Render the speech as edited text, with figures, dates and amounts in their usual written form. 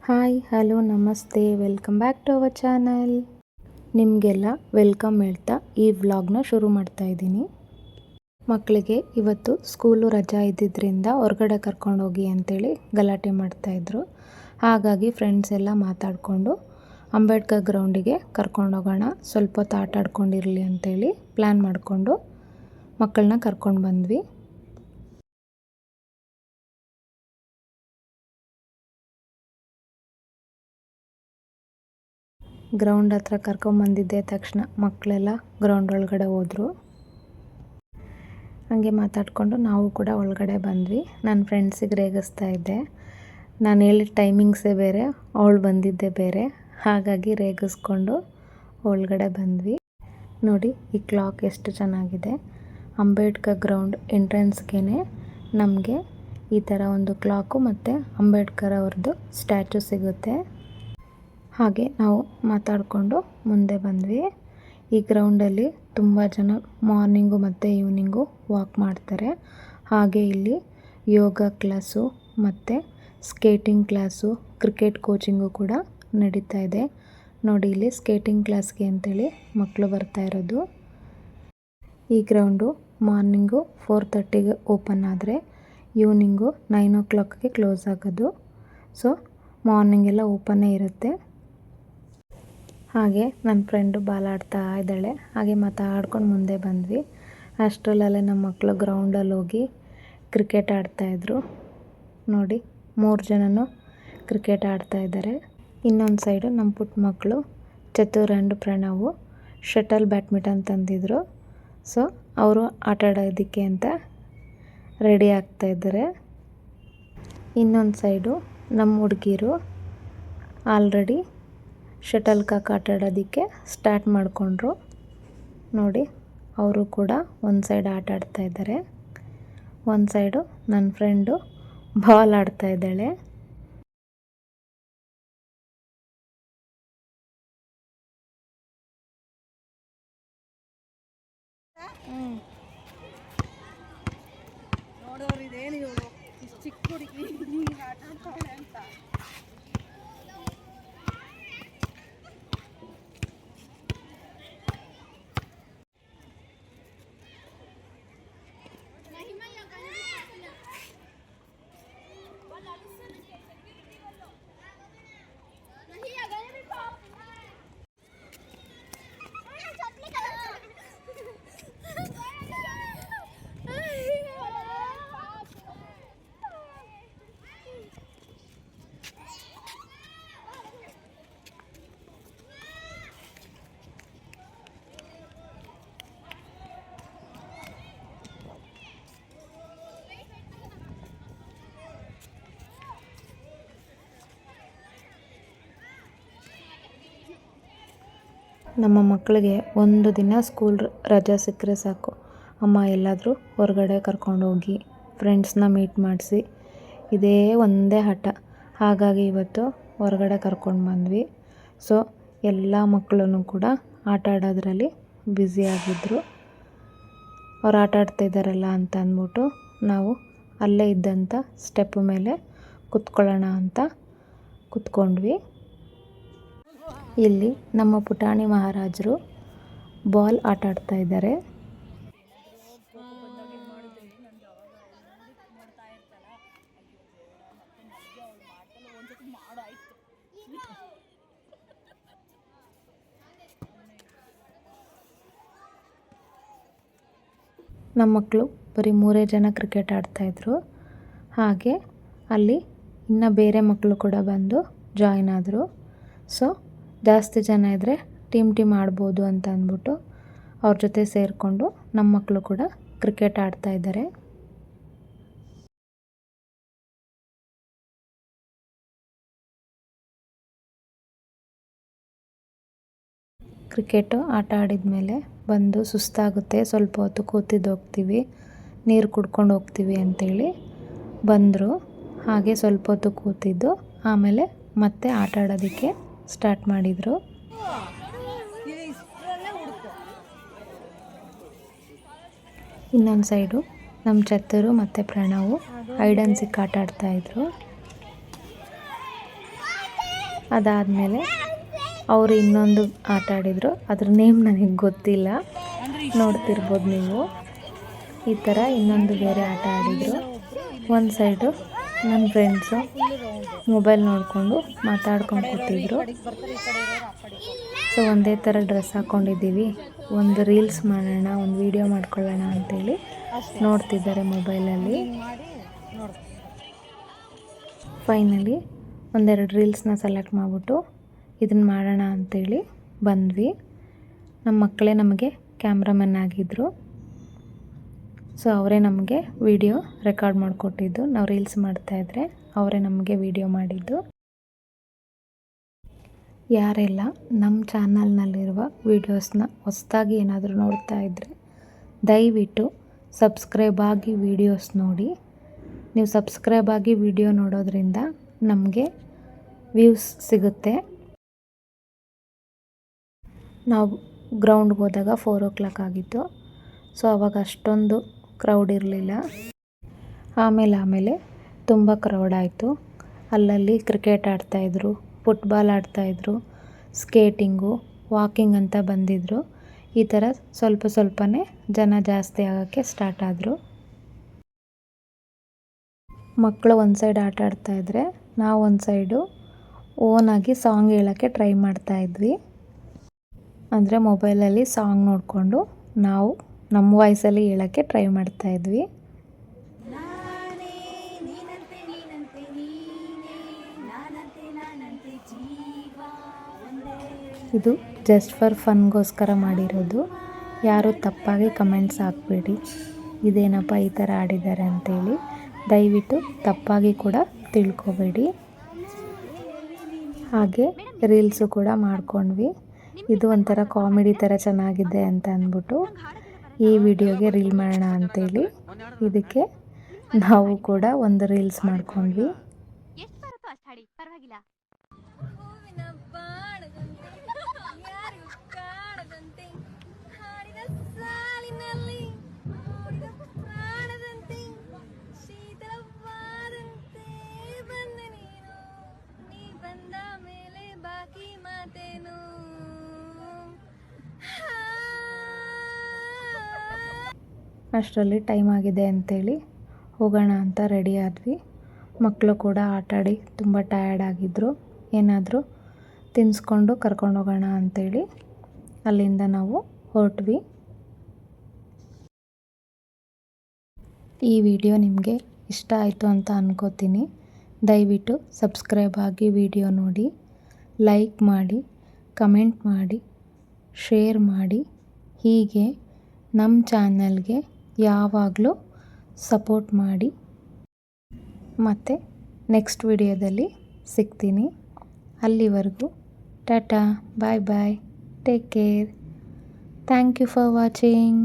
Hi hello ನಮಸ್ತೆ welcome back to our channel. ನಿಮಗೆಲ್ಲ welcome ಹೇಳ್ತಾ ಈ ವ್ಲಾಗ್ನ ಶುರು ಮಾಡ್ತಾ ಇದ್ದೀನಿ. ಮಕ್ಕಳಿಗೆ ಇವತ್ತು ಸ್ಕೂಲು ರಜಾ ಇದ್ದಿದ್ದರಿಂದ ಹೊರಗಡೆ ಕರ್ಕೊಂಡೋಗಿ ಅಂತೇಳಿ ಗಲಾಟೆ ಮಾಡ್ತಾಯಿದ್ರು. ಹಾಗಾಗಿ ಫ್ರೆಂಡ್ಸ್ ಎಲ್ಲ ಮಾತಾಡಿಕೊಂಡು ಅಂಬೇಡ್ಕರ್ ಗ್ರೌಂಡಿಗೆ ಕರ್ಕೊಂಡೋಗೋಣ, ಸ್ವಲ್ಪ ಹೊತ್ತು ಆಟ ಆಡ್ಕೊಂಡಿರಲಿ ಅಂತೇಳಿ ಪ್ಲ್ಯಾನ್ ಮಾಡಿಕೊಂಡು ಮಕ್ಕಳನ್ನ ಕರ್ಕೊಂಡು ಬಂದ್ವಿ. ಗ್ರೌಂಡ್ ಹತ್ರ ಕರ್ಕೊಂಬಂದಿದ್ದೆ ತಕ್ಷಣ ಮಕ್ಕಳೆಲ್ಲ ಗ್ರೌಂಡ್ ಒಳಗಡೆ ಹೋದರು. ಹಾಗೆ ಮಾತಾಡಿಕೊಂಡು ನಾವು ಕೂಡ ಒಳಗಡೆ ಬಂದ್ವಿ. ನನ್ನ ಫ್ರೆಂಡ್ಸಿಗೆ ರೇಗಿಸ್ತಾ ಇದ್ದೆ. ನಾನು ಹೇಳಿದ ಟೈಮಿಂಗ್ಸೇ ಬೇರೆ, ಅವಳು ಬಂದಿದ್ದೇ ಬೇರೆ. ಹಾಗಾಗಿ ರೇಗಿಸ್ಕೊಂಡು ಒಳಗಡೆ ಬಂದ್ವಿ. ನೋಡಿ ಈ ಕ್ಲಾಕ್ ಎಷ್ಟು ಚೆನ್ನಾಗಿದೆ. ಅಂಬೇಡ್ಕರ್ ಗ್ರೌಂಡ್ ಎಂಟ್ರೆನ್ಸ್ಗೆ ನಮಗೆ ಈ ಥರ ಒಂದು ಕ್ಲಾಕು ಮತ್ತು ಅಂಬೇಡ್ಕರ್ ಅವ್ರದ್ದು ಸ್ಟ್ಯಾಚು ಸಿಗುತ್ತೆ. ಹಾಗೆ ನಾವು ಮಾತಾಡಿಕೊಂಡು ಮುಂದೆ ಬಂದ್ವಿ. ಈ ಗ್ರೌಂಡಲ್ಲಿ ತುಂಬ ಜನ ಮಾರ್ನಿಂಗು ಮತ್ತು ಈವ್ನಿಂಗು ವಾಕ್ ಮಾಡ್ತಾರೆ. ಹಾಗೆ ಇಲ್ಲಿ ಯೋಗ ಕ್ಲಾಸು ಮತ್ತು ಸ್ಕೇಟಿಂಗ್ ಕ್ಲಾಸು, ಕ್ರಿಕೆಟ್ ಕೋಚಿಂಗು ಕೂಡ ನಡೀತಾ ಇದೆ. ನೋಡಿ ಇಲ್ಲಿ ಸ್ಕೇಟಿಂಗ್ ಕ್ಲಾಸ್ಗೆ ಅಂತೇಳಿ ಮಕ್ಕಳು ಬರ್ತಾ ಇರೋದು. ಈ ಗ್ರೌಂಡು ಮಾರ್ನಿಂಗು 4:30ಗೆ ಓಪನ್ ಆದರೆ ಈವ್ನಿಂಗು 9 o'clockಗೆ ಕ್ಲೋಸ್ ಆಗೋದು. ಸೊ ಮಾರ್ನಿಂಗೆಲ್ಲ ಓಪನ್ನೇ ಇರುತ್ತೆ. ಹಾಗೆ ನನ್ನ ಫ್ರೆಂಡು ಬಾಲ್ ಆಡ್ತಾ ಇದ್ದಾಳೆ. ಹಾಗೆ ಮಾತಾಡ್ಕೊಂಡು ಮುಂದೆ ಬಂದ್ವಿ. ಅಷ್ಟರಲ್ಲೇ ನಮ್ಮ ಮಕ್ಕಳು ಗ್ರೌಂಡಲ್ಲಿ ಹೋಗಿ ಕ್ರಿಕೆಟ್ ಆಡ್ತಾಯಿದ್ರು. ನೋಡಿ 3 ಜನನು ಕ್ರಿಕೆಟ್ ಆಡ್ತಾಯಿದ್ದಾರೆ. ಇನ್ನೊಂದು ಸೈಡು ನಮ್ಮ ಪುಟ್ಟ ಮಕ್ಕಳು ಚತುರ್ ಆ್ಯಂಡ್ ಪ್ರಣವು ಶಟಲ್ ಬ್ಯಾಡ್ಮಿಂಟನ್ ತಂದಿದ್ರು. ಸೊ ಅವರು ಆಟ ಆಡೋದಕ್ಕೆ ಅಂತ ರೆಡಿ ಆಗ್ತಾಯಿದ್ದಾರೆ. ಇನ್ನೊಂದು ಸೈಡು ನಮ್ಮ ಹುಡುಗಿರು ಆಲ್ರೆಡಿ ಶಟಲ್ ಕಾಕ್ ಆಟ ಆಡೋದಕ್ಕೆ ಸ್ಟಾರ್ಟ್ ಮಾಡಿಕೊಂಡ್ರು. ನೋಡಿ ಅವರು ಕೂಡ ಒಂದು ಸೈಡ್ ಆಟ ಆಡ್ತಾಯಿದ್ದಾರೆ. ಒಂದು ಸೈಡು ನನ್ನ ಫ್ರೆಂಡು ಬಾಲ್ ಆಡ್ತಾಯಿದ್ದಾಳೆ. ನೋಡೋರು ಇದೇನು ಇವಳು ಇಷ್ಟು ಚಿಕ್ಕ ಹುಡುಗಿ ಆಟ ಆಡ್ತಾಳೆ ಅಂತ. ನಮ್ಮ ಮಕ್ಕಳಿಗೆ ಒಂದು ದಿನ ಸ್ಕೂಲ್ ರಜಾ ಸಿಕ್ಕರೆ ಸಾಕು, ಅಮ್ಮ ಎಲ್ಲಾದರೂ ಹೊರಗಡೆ ಕರ್ಕೊಂಡೋಗಿ ಫ್ರೆಂಡ್ಸ್ನ ಮೀಟ್ ಮಾಡಿಸಿ, ಇದೇ ಒಂದೇ ಹಠ. ಹಾಗಾಗಿ ಇವತ್ತು ಹೊರಗಡೆ ಕರ್ಕೊಂಡು ಬಂದ್ವಿ. ಸೊ ಎಲ್ಲ ಮಕ್ಕಳೂ ಕೂಡ ಆಟ ಆಡೋದ್ರಲ್ಲಿ ಬ್ಯುಸಿಯಾಗಿದ್ದರು. ಅವ್ರು ಆಟ ಆಡ್ತಾಯಿದ್ದಾರಲ್ಲ ಅಂತ ಅಂದ್ಬಿಟ್ಟು ನಾವು ಅಲ್ಲೇ ಇದ್ದಂಥ ಸ್ಟೆಪ್ ಮೇಲೆ ಕುತ್ಕೊಳ್ಳೋಣ ಅಂತ ಕುತ್ಕೊಂಡ್ವಿ. ಇಲ್ಲಿ ನಮ್ಮ ಪುಟಾಣಿ ಮಹಾರಾಜರು ಬಾಲ್ ಆಟ ಆಡ್ತಾ ಇದ್ದಾರೆ. ನಮ್ಮ ಮಕ್ಕಳು ಬರೀ 3 ಜನ ಕ್ರಿಕೆಟ್ ಆಡ್ತಾಯಿದ್ರು. ಹಾಗೆ ಅಲ್ಲಿ ಇನ್ನು ಬೇರೆ ಮಕ್ಕಳು ಕೂಡ ಬಂದು ಜಾಯ್ನ್ ಆದರು. ಸೊ ಜಾಸ್ತಿ ಜನ ಇದ್ದರೆ ಟೀಮ್ ಆಡ್ಬೋದು ಅಂತ ಅಂದ್ಬಿಟ್ಟು ಅವ್ರ ಜೊತೆ ಸೇರಿಕೊಂಡು ನಮ್ಮ ಮಕ್ಕಳು ಕೂಡ ಕ್ರಿಕೆಟ್ ಆಡ್ತಾಯಿದ್ದಾರೆ. ಕ್ರಿಕೆಟು ಆಟ ಆಡಿದ ಮೇಲೆ ಬಂದು ಸುಸ್ತಾಗುತ್ತೆ, ಸ್ವಲ್ಪ ಹೊತ್ತು ಕೂತಿದ್ದು ಹೋಗ್ತೀವಿ, ನೀರು ಕುಡ್ಕೊಂಡು ಹೋಗ್ತೀವಿ ಅಂತೇಳಿ ಬಂದರು. ಹಾಗೆ ಸ್ವಲ್ಪ ಹೊತ್ತು ಕೂತಿದ್ದು ಆಮೇಲೆ ಮತ್ತೆ ಆಟ ಆಡೋದಕ್ಕೆ ಸ್ಟಾರ್ಟ್ ಮಾಡಿದರು. ಇನ್ನೊಂದು ಸೈಡು ನಮ್ಮ ಚತುರು ಮತ್ತು ಪ್ರಣವು ಹೈಡ್ ಆ್ಯಂಡ್ ಸೀಕ್ ಆಟ ಆಡ್ತಾಯಿದ್ರು. ಅದಾದಮೇಲೆ ಅವರು ಇನ್ನೊಂದು ಆಟ ಆಡಿದರು, ಅದ್ರ ನೇಮ್ ನನಗೆ ಗೊತ್ತಿಲ್ಲ, ನೋಡ್ತಿರ್ಬೋದು ನೀವು. ಈ ಥರ ಇನ್ನೊಂದು ಬೇರೆ ಆಟ ಆಡಿದರು. ಒಂದು ಸೈಡು ನನ್ನ ಫ್ರೆಂಡ್ಸು ಮೊಬೈಲ್ ನೋಡಿಕೊಂಡು ಮಾತಾಡ್ಕೊಂಡು ಕೂತಿದ್ರು. ಸೊ ಒಂದೇ ಥರ ಡ್ರೆಸ್ ಹಾಕ್ಕೊಂಡಿದ್ದೀವಿ, ಒಂದು ರೀಲ್ಸ್ ಮಾಡೋಣ, ಒಂದು ವೀಡಿಯೋ ಮಾಡ್ಕೊಳ್ಳೋಣ ಅಂತೇಳಿ ನೋಡ್ತಿದ್ದಾರೆ ಮೊಬೈಲಲ್ಲಿ. ಫೈನಲಿ ಒಂದೆರಡು ರೀಲ್ಸ್ನ ಸೆಲೆಕ್ಟ್ ಮಾಡಿಬಿಟ್ಟು ಇದನ್ನು ಮಾಡೋಣ ಅಂಥೇಳಿ ಬಂದ್ವಿ. ನಮ್ಮ ಮಕ್ಕಳೇ ನಮಗೆ ಕ್ಯಾಮ್ರಾಮನ್ ಆಗಿದ್ದರು. ಸೊ ಅವರೇ ನಮಗೆ ವಿಡಿಯೋ ರೆಕಾರ್ಡ್ ಮಾಡಿಕೊಟ್ಟಿದ್ದು. ನಾವು ರೀಲ್ಸ್ ಮಾಡ್ತಾಯಿದ್ರೆ ಅವರೇ ನಮಗೆ ವಿಡಿಯೋ ಮಾಡಿದ್ದು. ಯಾರೆಲ್ಲ ನಮ್ಮ ಚಾನಲ್ನಲ್ಲಿರುವ ವೀಡಿಯೋಸ್ನ ಹೊಸದಾಗಿ ಏನಾದರೂ ನೋಡ್ತಾ ಇದ್ದರೆ ದಯವಿಟ್ಟು ಸಬ್ಸ್ಕ್ರೈಬ್ ಆಗಿ ವೀಡಿಯೋಸ್ ನೋಡಿ. ನೀವು ಸಬ್ಸ್ಕ್ರೈಬ್ ಆಗಿ ವಿಡಿಯೋ ನೋಡೋದ್ರಿಂದ ನಮಗೆ ವ್ಯೂಸ್ ಸಿಗುತ್ತೆ. ನಾವು ಗ್ರೌಂಡ್ಗೆ ಹೋದಾಗ 4 o'clock ಆಗಿತ್ತು. ಸೊ ಆವಾಗ ಅಷ್ಟೊಂದು ಕ್ರೌಡ್ ಇರಲಿಲ್ಲ. ಆಮೇಲೆ ತುಂಬ ಕ್ರೌಡ್ ಆಯಿತು. ಅಲ್ಲಲ್ಲಿ ಕ್ರಿಕೆಟ್ ಆಡ್ತಾಯಿದ್ರು, ಫುಟ್ಬಾಲ್ ಆಡ್ತಾಯಿದ್ರು, ಸ್ಕೇಟಿಂಗು, ವಾಕಿಂಗ್ ಅಂತ ಬಂದಿದ್ದರು. ಈ ಥರ ಸ್ವಲ್ಪನೇ ಜನ ಜಾಸ್ತಿ ಆಗೋಕ್ಕೆ ಸ್ಟಾರ್ಟ್ ಆದರು. ಮಕ್ಕಳು ಒಂದು ಸೈಡ್ ಆಟ ಆಡ್ತಾಯಿದ್ರೆ ನಾವು ಒಂದು ಸೈಡು ಓನಾಗಿ ಸಾಂಗ್ ಹೇಳೋಕ್ಕೆ ಟ್ರೈ ಮಾಡ್ತಾಯಿದ್ವಿ. ಅಂದರೆ ಮೊಬೈಲಲ್ಲಿ ಸಾಂಗ್ ನೋಡಿಕೊಂಡು ನಾವು ನಮ್ಮ ವಾಯ್ಸಲ್ಲಿ ಹೇಳೋಕ್ಕೆ ಟ್ರೈ ಮಾಡ್ತಾಯಿದ್ವಿ. ಇದು ಜಸ್ಟ್ ಫಾರ್ ಫನ್ಗೋಸ್ಕರ ಮಾಡಿರೋದು. ಯಾರು ತಪ್ಪಾಗಿ ಕಮೆಂಟ್ಸ್ ಹಾಕಬೇಡಿ, ಇದೇನಪ್ಪ ಈ ಥರ ಆಡಿದ್ದಾರೆ ಅಂತೇಳಿ. ದಯವಿಟ್ಟು ತಪ್ಪಾಗಿ ಕೂಡ ತಿಳ್ಕೊಬೇಡಿ. ಹಾಗೆ ರೀಲ್ಸು ಕೂಡ ಮಾಡ್ಕೊಂಡ್ವಿ. ಇದು ಒಂಥರ ಕಾಮಿಡಿ ಥರ ಚೆನ್ನಾಗಿದೆ ಅಂತ ಅಂದ್ಬಿಟ್ಟು ಈ ವಿಡಿಯೋಗೆ ರೀಲ್ ಮಾಡೋಣ ಅಂತೇಳಿ ಇದಕ್ಕೆ ನಾವು ಕೂಡ ಒಂದು ರೀಲ್ಸ್ ಮಾಡ್ಕೊಂಡ್ವಿ. ಅಷ್ಟರಲ್ಲಿ ಟೈಮ್ ಆಗಿದೆ ಅಂಥೇಳಿ ಹೋಗೋಣ ಅಂತ ರೆಡಿ ಆದ್ವಿ. ಮಕ್ಕಳು ಕೂಡ ಆಟಾಡಿ ತುಂಬ ಟಯರ್ಡ್ ಆಗಿದ್ದರು. ಏನಾದರೂ ತಿನ್ನಿಸ್ಕೊಂಡು ಕರ್ಕೊಂಡು ಹೋಗೋಣ ಅಂಥೇಳಿ ಅಲ್ಲಿಂದ ನಾವು ಹೊರಟ್ವಿ. ಈ ವಿಡಿಯೋ ನಿಮಗೆ ಇಷ್ಟ ಆಯಿತು ಅಂತ ಅನ್ಕೋತೀನಿ. ದಯವಿಟ್ಟು ಸಬ್ಸ್ಕ್ರೈಬ್ ಆಗಿ ವಿಡಿಯೋ ನೋಡಿ, ಲೈಕ್ ಮಾಡಿ, ಕಮೆಂಟ್ ಮಾಡಿ, ಶೇರ್ ಮಾಡಿ. ಹೀಗೆ ನಮ್ಮ ಚಾನಲ್ಗೆ ಯಾವಾಗಲೂ ಸಪೋರ್ಟ್ ಮಾಡಿ. ಮತ್ತು ನೆಕ್ಸ್ಟ್ ವಿಡಿಯೋದಲ್ಲಿ ಸಿಗ್ತೀನಿ. ಅಲ್ಲಿವರೆಗೂ tata, bye bye, take care. Thank you for watching.